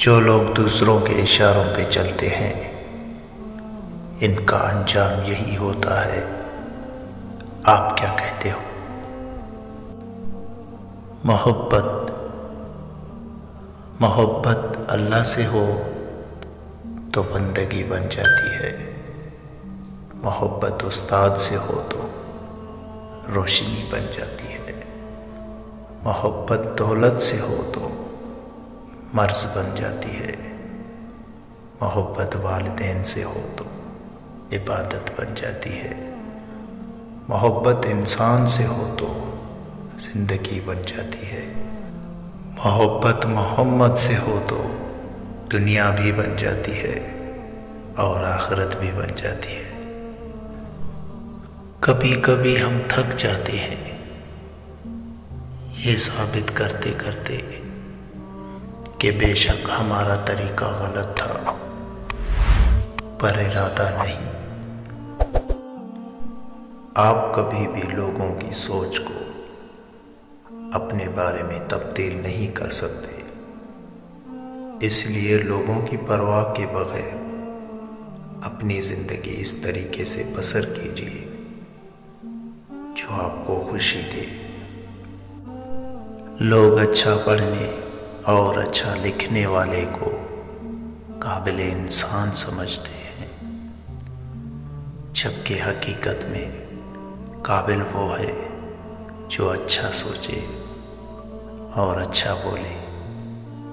جو لوگ دوسروں کے اشاروں پہ چلتے ہیں ان کا انجام یہی ہوتا ہے۔ آپ کیا کہتے ہو؟ محبت اللہ سے ہو تو بندگی بن جاتی ہے، محبت استاد سے ہو تو روشنی بن جاتی ہے، محبت دولت سے ہو تو مرض بن جاتی ہے، محبت والدین سے ہو تو عبادت بن جاتی ہے، محبت انسان سے ہو تو زندگی بن جاتی ہے، محبت محمد سے ہو تو دنیا بھی بن جاتی ہے اور آخرت بھی بن جاتی ہے۔ کبھی کبھی ہم تھک جاتے ہیں یہ ثابت کرتے کرتے کہ بے شک ہمارا طریقہ غلط تھا پر ارادہ نہیں۔ آپ کبھی بھی لوگوں کی سوچ کو اپنے بارے میں تبدیل نہیں کر سکتے، اس لیے لوگوں کی پرواہ کے بغیر اپنی زندگی اس طریقے سے بسر کیجیے جو آپ کو خوشی دے۔ لوگ اچھا پڑھنے اور اچھا لکھنے والے کو قابل انسان سمجھتے ہیں، جبکہ حقیقت میں قابل وہ ہے جو اچھا سوچے اور اچھا بولے۔